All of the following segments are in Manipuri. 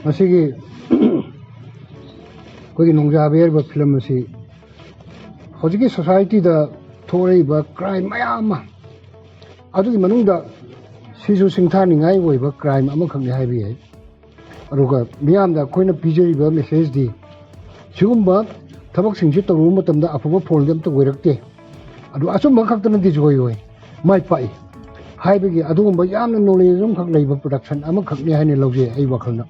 ꯃꯁꯤꯒꯤ ꯑꯩꯈꯣꯏꯒꯤ ꯅꯣꯡꯖꯥꯕꯤ ꯍꯥꯏꯔꯤꯕ ꯐꯤꯂꯝ ꯑꯁꯤ ꯍꯧꯖꯤꯛꯀꯤ ꯁꯣꯁꯥꯏꯇꯤꯗ ꯊꯣꯛꯂꯛꯏꯕ ꯀ꯭ꯔꯥꯏꯝ ꯃꯌꯥꯝ ꯑꯃ ꯑꯗꯨꯒꯤ ꯃꯅꯨꯡꯗ ꯁꯤꯁꯨ ꯁꯤꯡꯊꯥꯅꯤꯡꯉꯥꯏ ꯑꯣꯏꯕ ꯀ꯭ꯔꯥꯏꯝ ꯑꯃꯈꯛꯅꯤ ꯍꯥꯏꯕ ꯌꯥꯏ ꯑꯗꯨꯒ ꯃꯤꯌꯥꯝꯗ ꯑꯩꯈꯣꯏꯅ ꯄꯤꯖꯔꯤꯕ ꯃꯦꯁꯦꯖꯗꯤ ꯁꯤꯒꯨꯝꯕ ꯊꯕꯛꯁꯤꯡꯁꯤ ꯇꯧꯔꯨꯕ ꯃꯇꯝꯗ ꯑꯐꯕ ꯐꯣꯜꯗꯤ ꯑꯝꯇ ꯑꯣꯏꯔꯛꯇꯦ ꯑꯗꯨ ꯑꯆꯨꯝꯕ ꯈꯛꯇꯅꯗꯤ ꯖꯣꯏ ꯑꯣꯏ ꯃꯥꯏ ꯄꯥꯛꯏ ꯍꯥꯏꯕꯒꯤ ꯑꯗꯨꯒꯨꯝꯕ ꯌꯥꯝꯅ ꯅꯣꯂꯦꯖ ꯑꯃꯈꯛ ꯂꯩꯕ ꯄ꯭ꯔꯗꯛꯁꯟ ꯑꯃꯈꯛꯅꯤ ꯍꯥꯏꯅ ꯂꯧꯖꯩ ꯑꯩ ꯋꯥꯈꯜꯗ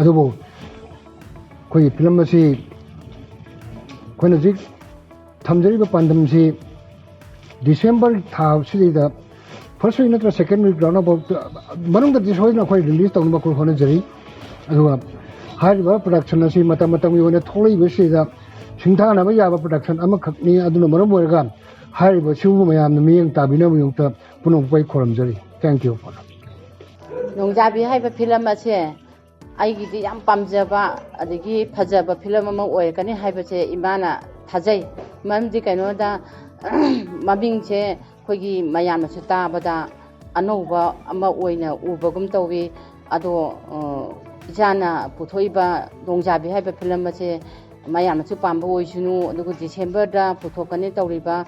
ꯑꯗꯨꯕꯨ ꯑꯩꯈꯣꯏꯒꯤ ꯐꯤꯂꯝ ꯑꯁꯤ ꯑꯩꯈꯣꯏꯅ ꯍꯧꯖꯤꯛ ꯊꯝꯖꯔꯤꯕ ꯄꯥꯟꯗꯝꯁꯤ ꯗꯤꯁꯦꯝꯕꯔ ꯊꯥꯁꯤꯗꯩꯗ ꯐꯥꯔꯁ ꯋꯤꯛ ꯅꯠꯇ꯭ꯔꯒ ꯁꯦꯀꯦꯟ ꯋꯤꯛ ꯔꯥꯎꯟ ꯃꯅꯨꯡꯗꯗꯤ ꯁꯣꯏꯗꯅ ꯑꯩꯈꯣꯏ ꯔꯤꯂꯤꯖ ꯇꯧꯅꯕ ꯑꯩꯈꯣꯏ ꯍꯣꯠꯅꯖꯔꯤ ꯑꯗꯨꯒ ꯍꯥꯏꯔꯤꯕ ꯄ꯭ꯔꯗꯛꯁꯟ ꯑꯁꯤ ꯃꯇꯝ ꯃꯇꯝꯒꯤ ꯑꯣꯏꯅ ꯊꯣꯛꯂꯛꯏꯕꯁꯤꯗ ꯁꯤꯡꯊꯥꯅꯕ ꯌꯥꯕ ꯄ꯭ꯔꯗꯛꯁꯟ ꯑꯃꯈꯛꯅꯤ ꯑꯗꯨꯅ ꯃꯔꯝ ꯑꯣꯏꯔꯒ ꯍꯥꯏꯔꯤꯕ ꯁꯤꯒꯨꯝꯕ ꯃꯌꯥꯝꯅ ꯃꯤꯠꯌꯦꯡ ꯇꯥꯕꯤꯅꯕꯒꯤꯗꯃꯛꯇ ꯄꯨꯝꯅꯃꯛꯄꯨ ꯑꯩ ꯈꯨꯔꯨꯝꯖꯔꯤ ꯊꯦꯡꯛ ꯌꯨ ꯅꯣꯡꯖꯥꯕꯤ ꯍꯥꯏꯕ ꯐꯤꯂꯝ ꯑꯁꯦ ꯑꯩꯒꯤꯗꯤ ꯌꯥꯝ ꯄꯥꯝꯖꯕ ꯑꯗꯒꯤ ꯐꯖꯕ ꯐꯤꯂꯝ ꯑꯃ ꯑꯣꯏꯔꯛꯀꯅꯤ ꯍꯥꯏꯕꯁꯦ ꯏꯃꯥꯅ ꯊꯥꯖꯩ ꯃꯔꯝꯗꯤ ꯀꯩꯅꯣꯗ ꯃꯃꯤꯡꯁꯦ ꯑꯩꯈꯣꯏꯒꯤ ꯃꯌꯥꯝꯅꯁꯨ ꯇꯥꯕꯗ ꯑꯅꯧꯕ ꯑꯃ ꯑꯣꯏꯅ ꯎꯕꯒꯨꯝ ꯇꯧꯋꯤ ꯑꯗꯣ ꯏꯆꯥꯅ ꯄꯨꯊꯣꯛꯏꯕ ꯅꯣꯡꯖꯥꯕꯤ ꯍꯥꯏꯕ ꯐꯤꯂꯝ ꯑꯁꯦ ꯃꯌꯥꯝꯅꯁꯨ ꯄꯥꯝꯕ ꯑꯣꯏꯁꯅꯨ ꯑꯗꯨꯒ ꯗꯤꯁꯦꯝꯕꯔꯗ ꯄꯨꯊꯣꯛꯀꯅꯤ ꯇꯧꯔꯤꯕ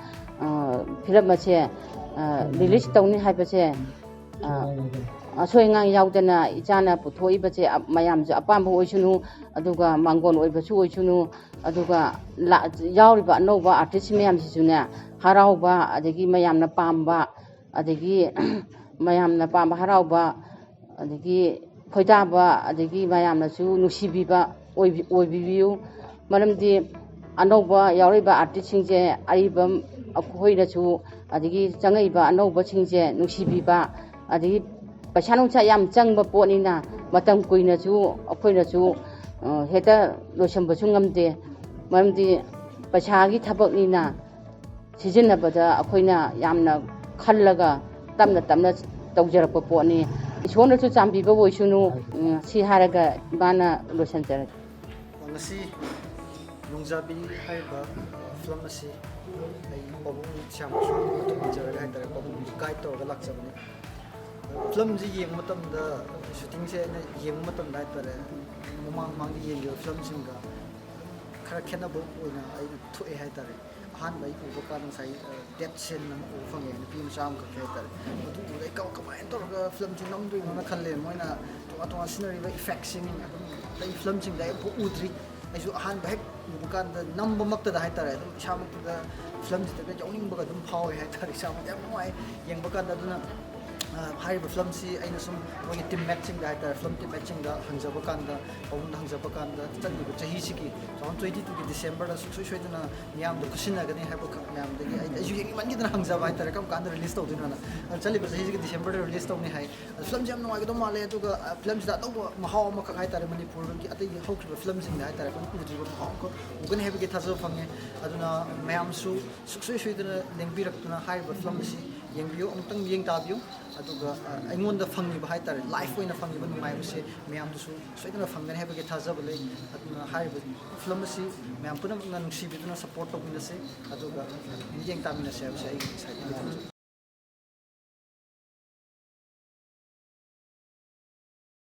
ꯐꯤꯂꯝ ꯑꯁꯦ ꯔꯤꯂꯤꯁ ꯇꯧꯅꯤ ꯍꯥꯏꯕꯁꯦ ꯑꯁꯣꯏ ꯑꯉꯥꯝ ꯌꯥꯎꯗꯅ ꯏꯆꯥꯅ ꯄꯨꯊꯣꯛꯏꯕꯁꯦ ꯃꯌꯥꯝꯁꯨ ꯑꯄꯥꯝꯕ ꯑꯣꯏꯁꯅꯨ ꯑꯗꯨꯒ ꯃꯥꯡꯒꯣꯟ ꯑꯣꯏꯕꯁꯨ ꯑꯣꯏꯁꯅꯨ ꯑꯗꯨꯒ ꯌꯥꯎꯔꯤꯕ ꯑꯅꯧꯕ ꯑꯥꯔꯇꯤꯁ ꯃꯌꯥꯝꯁꯤꯁꯨꯅꯦ ꯍꯔꯥꯎꯕ ꯑꯗꯒꯤ ꯃꯌꯥꯝꯅ ꯄꯥꯝꯕ ꯑꯗꯒꯤ ꯃꯌꯥꯝꯅ ꯄꯥꯝꯕ ꯍꯔꯥꯎꯕ ꯑꯗꯒꯤ ꯈꯣꯏꯗꯥꯕ ꯑꯗꯒꯤ ꯃꯌꯥꯝꯅꯁꯨ ꯅꯨꯡꯁꯤꯕꯤꯕ ꯑꯣꯏꯕꯤꯌꯨ ꯃꯔꯝꯗꯤ ꯑꯅꯧꯕ ꯌꯥꯎꯔꯛꯏꯕ ꯑꯥꯔꯇꯤꯁꯁꯤꯡꯁꯦ ꯑꯔꯤꯕ ꯑꯩꯈꯣꯏꯅꯁꯨ ꯑꯗꯒꯤ ꯆꯪꯉꯛꯏꯕ ꯑꯅꯧꯕꯁꯤꯡꯁꯦ ꯅꯨꯡꯁꯤꯕꯤꯕ ꯑꯗꯒꯤ ꯄꯩꯁꯥ ꯅꯨꯡꯁꯥ ꯌꯥꯝ ꯆꯪꯕ ꯄꯣꯠꯅꯤ나 ꯃꯇꯝ ꯀꯨꯏꯅꯁꯨ ꯑꯩꯈꯣꯏꯅꯁꯨ ꯍꯦꯛꯇ ꯂꯣꯏꯁꯤꯟꯕꯁꯨ ꯉꯝꯗꯦ ꯃꯔꯝꯗꯤ ꯄꯩꯁꯥꯒꯤ ꯊꯕꯛꯅꯤꯅ ꯁꯤꯖꯤꯟꯅꯕꯗ ꯑꯩꯈꯣꯏꯅ ꯌꯥꯝꯅ ꯈꯜꯂꯒ ꯇꯞꯅ ꯇꯞꯅ ꯇꯧꯖꯔꯛꯄ ꯄꯣꯠꯅꯤ ꯏꯁꯣꯔꯅꯁꯨ ꯆꯥꯟꯕꯤꯕ ꯑꯣꯏꯁꯅꯨ ꯁꯤ ꯍꯥꯏꯔꯒ ꯏꯃꯥꯅ ꯂꯣꯏꯁꯤꯟꯖꯔꯒꯦ ꯉꯁꯤ ꯅꯣꯡꯖꯥꯕꯤ ꯍꯥꯏꯔꯤꯕ ꯐꯤꯂꯝ ꯑꯁꯤ ꯑꯩ ꯄꯥꯕꯨꯡ ꯁ꯭ꯌꯥꯝꯁꯨ ꯃꯇꯨꯡ ꯏꯟꯖꯔꯒ ꯍꯥꯏꯇꯥꯔꯦ ꯄꯥꯕꯨꯡꯁꯨ ꯒꯥꯏꯗ ꯇꯧꯔꯒ ꯂꯥꯛꯆꯕꯅꯤ ꯐꯤꯂꯝꯁꯤ ꯌꯦꯡꯕ ꯃꯇꯝꯗ ꯁꯨꯇꯤꯡꯁꯦ ꯑꯩꯅ ꯌꯦꯡꯕ ꯃꯇꯝꯗ ꯍꯥꯏꯇꯥꯔꯦ ꯃꯃꯥꯡꯗ ꯌꯦꯡꯈꯤꯕ ꯐꯤꯂꯝꯁꯤꯡꯒ ꯈꯔ ꯈꯦꯠꯅꯕ ꯑꯣꯏꯅ ꯑꯩꯅ ꯊꯣꯛꯑꯦ ꯍꯥꯏꯇꯥꯔꯦ ꯑꯍꯥꯟꯕ ꯑꯩ ꯎꯕ ꯀꯥꯟꯗ ꯉꯁꯥꯏ ꯗꯦꯠ ꯁꯤꯟ ꯑꯃ ꯎꯕ ꯐꯪꯉꯦ ꯅꯨꯄꯤ ꯃꯆꯥ ꯑꯃꯈꯛꯀꯤ ꯍꯥꯏꯇꯥꯔꯦ ꯃꯗꯨ ꯎꯕꯗ ꯑꯩ ꯀꯃꯥꯏꯅ ꯇꯧꯔꯒ ꯐꯤꯂꯝꯁꯤ ꯅꯝꯗꯣꯏꯅꯣꯅ ꯈꯜꯂꯦ ꯃꯣꯏꯅ ꯇꯣꯉꯥꯟ ꯇꯣꯉꯥꯟ ꯁꯤꯖꯤꯟꯅꯔꯤꯕ ꯏꯐꯦꯛꯁꯤꯡ ꯑꯗꯨꯝ ꯑꯇꯩ ꯐꯤꯂꯝꯁꯤꯡꯗ ꯑꯩ ꯑꯃꯨꯛ ꯎꯗ꯭ꯔꯤ ꯑꯩꯁꯨ ꯑꯍꯥꯟꯕ ꯍꯦꯛ ꯎꯕ ꯀꯥꯟꯗ ꯅꯝꯕꯃꯛꯇꯗ ꯍꯥꯏꯇꯥꯔꯦ ꯑꯗꯨꯝ ꯏꯁꯥꯃꯛꯇꯗ ꯐꯤꯂꯝꯁꯤꯗꯒ ꯌꯥꯎꯅꯤꯡꯕꯒ ꯑꯗꯨꯝ ꯐꯥꯎꯋꯦ ꯍꯥꯏꯇꯥꯔꯦ ꯏꯁꯥꯃꯛꯇ ꯌꯥꯝ ꯅꯨꯡꯉꯥꯏ ꯌꯦꯡꯕ ꯀꯥꯟꯗ ꯑꯗꯨꯅ ꯍꯥꯏꯔꯤꯕ ꯐꯤꯂꯝꯁꯤ ꯑꯩꯅ ꯁꯨꯝ ꯃꯣꯏꯒꯤ ꯇꯤꯝꯃꯦꯠꯁꯤꯡꯗ ꯍꯥꯏꯇꯥꯔꯦ ꯐꯤꯂꯝ ꯇꯤꯝꯃꯦꯠꯁꯤꯡꯗ ꯍꯪꯖꯕ ꯀꯥꯟꯗ ꯄꯥꯕꯨꯡꯗ ꯍꯪꯖꯕ ꯀꯥꯟꯗ ꯆꯠꯂꯤꯕ ꯆꯍꯤꯁꯤꯒꯤ 2022ꯒꯤ ꯗꯤꯁꯦꯝꯕꯔꯗ ꯁꯨꯡꯁꯣꯏ ꯁꯣꯏꯗꯅ ꯃꯤꯌꯥꯝꯗ ꯈꯨꯠꯁꯤꯟꯅꯒꯅꯤ ꯍꯥꯏꯕ ꯃꯌꯥꯝꯗꯒꯤ ꯑꯩꯁꯨ ꯌꯦꯡꯅꯤꯡꯃꯟꯈꯤꯗꯅ ꯍꯪꯖꯕ ꯍꯥꯏꯇꯥꯔꯦ ꯀꯔꯝ ꯀꯥꯟꯗ ꯔꯤꯂꯤꯁ ꯇꯧꯗꯣꯏꯅꯣꯅ ꯆꯠꯂꯤꯕ ꯆꯍꯤꯁꯤꯒꯤ ꯗꯤꯁꯦꯝꯕꯔꯗ ꯔꯤꯂꯤꯁ ꯇꯧꯅꯤ ꯍꯥꯏ ꯐꯤꯂꯝꯁꯤ ꯌꯥꯝ ꯅꯨꯡꯉꯥꯏꯒꯗꯧ ꯃꯥꯜꯂꯦ ꯑꯗꯨꯒ ꯐꯤꯂꯝꯁꯤꯗ ꯑꯅꯧꯕ ꯃꯍꯥꯎ ꯑꯃꯈꯛ ꯍꯥꯏꯇꯥꯔꯦ ꯃꯅꯤꯄꯨꯔꯒꯤ ꯑꯇꯩꯒꯤ ꯍꯧꯈꯤꯕ ꯐꯤꯂꯝꯁꯤꯡꯗ ꯍꯥꯏꯇꯥꯔꯦ ꯑꯩꯈꯣꯏꯅ ꯎꯗ꯭ꯔꯤꯕ ꯃꯍꯥꯎ ꯑꯃꯈꯛ ꯎꯒꯅꯤ ꯍꯥꯏꯕꯒꯤ ꯊꯥꯖꯕ ꯐꯪꯉꯦ ꯑꯗꯨꯅ ꯃꯌꯥꯝꯁꯨ ꯁꯨꯡꯁꯣꯏ ꯁꯣꯏꯗꯅ ꯂꯦꯡꯕꯤꯔꯛꯇꯨꯅ ꯍꯥꯏꯔꯤꯕ ꯐꯤꯂꯝ ꯑꯁꯤ ꯌꯦꯡꯕꯤꯌꯨ ꯑꯃꯨꯛꯇꯪ ꯃꯤꯠꯌꯦꯡ ꯇꯥꯕꯤꯌꯨ ꯑꯗꯨꯒ ꯑꯩꯉꯣꯟꯗ ꯐꯪꯉꯤꯕ ꯍꯥꯏꯇꯥꯔꯦ ꯂꯥꯏꯐ ꯑꯣꯏꯅ ꯐꯪꯉꯤꯕ ꯅꯨꯡꯉꯥꯏꯕꯁꯦ ꯃꯌꯥꯝꯗꯁꯨ ꯁꯣꯏꯗꯅ ꯐꯪꯒꯅꯤ ꯍꯥꯏꯕꯒꯤ ꯊꯥꯖꯕ ꯂꯩ ꯑꯗꯨꯅ ꯍꯥꯏꯔꯤꯕ ꯐꯤꯂꯝ ꯑꯁꯤ ꯃꯌꯥꯝ ꯄꯨꯝꯅꯃꯛꯅ ꯅꯨꯡꯁꯤꯕꯤꯗꯨꯅ ꯁꯞꯄꯣꯔꯠ ꯇꯧꯃꯤꯟꯅꯁꯤ ꯑꯗꯨꯒ ꯃꯤꯠꯌꯦꯡ ꯇꯥꯃꯤꯟꯅꯁꯤ ꯍꯥꯏꯕꯁꯦ ꯑꯩꯒꯤ ꯁꯥꯏꯠꯇꯒꯤ ꯊꯝꯖꯒꯦ